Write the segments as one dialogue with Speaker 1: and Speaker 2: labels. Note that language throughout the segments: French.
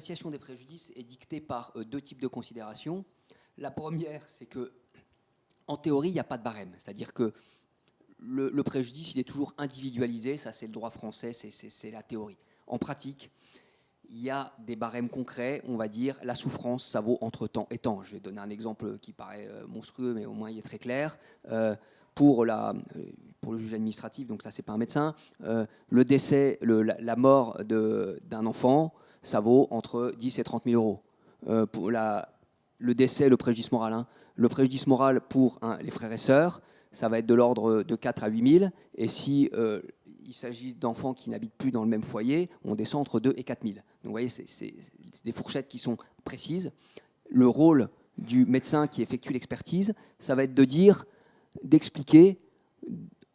Speaker 1: l'appréciation des préjudices est dictée par deux types de considérations. La première, c'est que, en théorie, il n'y a pas de barème. C'est-à-dire que le préjudice, il est toujours individualisé. Ça, c'est le droit français, c'est la théorie. En pratique, il y a des barèmes concrets. On va dire, la souffrance, ça vaut entre temps et temps. Je vais donner un exemple qui paraît monstrueux, mais au moins il est très clair. Pour le juge administratif, donc ça, c'est pas un médecin, le décès, la mort d'un enfant, ça vaut entre 10 et 30 000 euros. Pour le décès, le préjudice moral. Hein. Le préjudice moral pour les frères et sœurs, ça va être de l'ordre de 4 à 8 000. Et si il s'agit d'enfants qui n'habitent plus dans le même foyer, on descend entre 2 et 4 000. Donc vous voyez, c'est des fourchettes qui sont précises. Le rôle du médecin qui effectue l'expertise, ça va être d'expliquer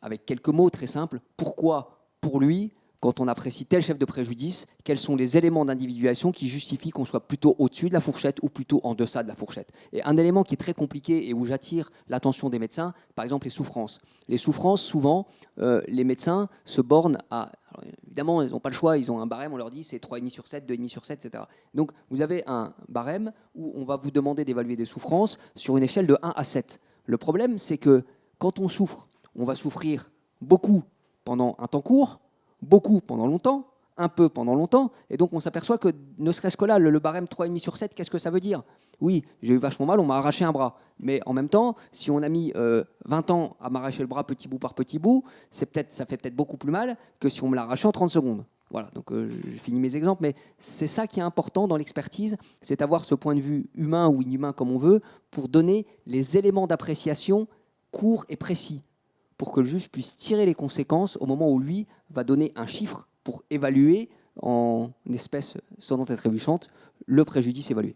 Speaker 1: avec quelques mots très simples pourquoi, pour lui, quand on apprécie tel chef de préjudice, quels sont les éléments d'individuation qui justifient qu'on soit plutôt au-dessus de la fourchette ou plutôt en deçà de la fourchette. Et un élément qui est très compliqué et où j'attire l'attention des médecins, par exemple les souffrances. Les souffrances, souvent, les médecins se bornent à... Alors, évidemment, ils n'ont pas le choix, ils ont un barème, on leur dit c'est 3,5 sur 7, 2,5 sur 7, etc. Donc vous avez un barème où on va vous demander d'évaluer des souffrances sur une échelle de 1 à 7. Le problème, c'est que quand on souffre, on va souffrir beaucoup pendant un temps court, beaucoup pendant longtemps, un peu pendant longtemps, et donc on s'aperçoit que, ne serait-ce que là, le barème 3,5 sur 7, qu'est-ce que ça veut dire? Oui, j'ai eu vachement mal, on m'a arraché un bras, mais en même temps, si on a mis 20 ans à m'arracher le bras petit bout par petit bout, ça fait peut-être beaucoup plus mal que si on me l'arrachait en 30 secondes. Voilà, donc j'ai fini mes exemples, mais c'est ça qui est important dans l'expertise, c'est avoir ce point de vue humain ou inhumain comme on veut, pour donner les éléments d'appréciation courts et précis, pour que le juge puisse tirer les conséquences au moment où lui va donner un chiffre pour évaluer en espèces sonnantes et trébuchantes le préjudice évalué.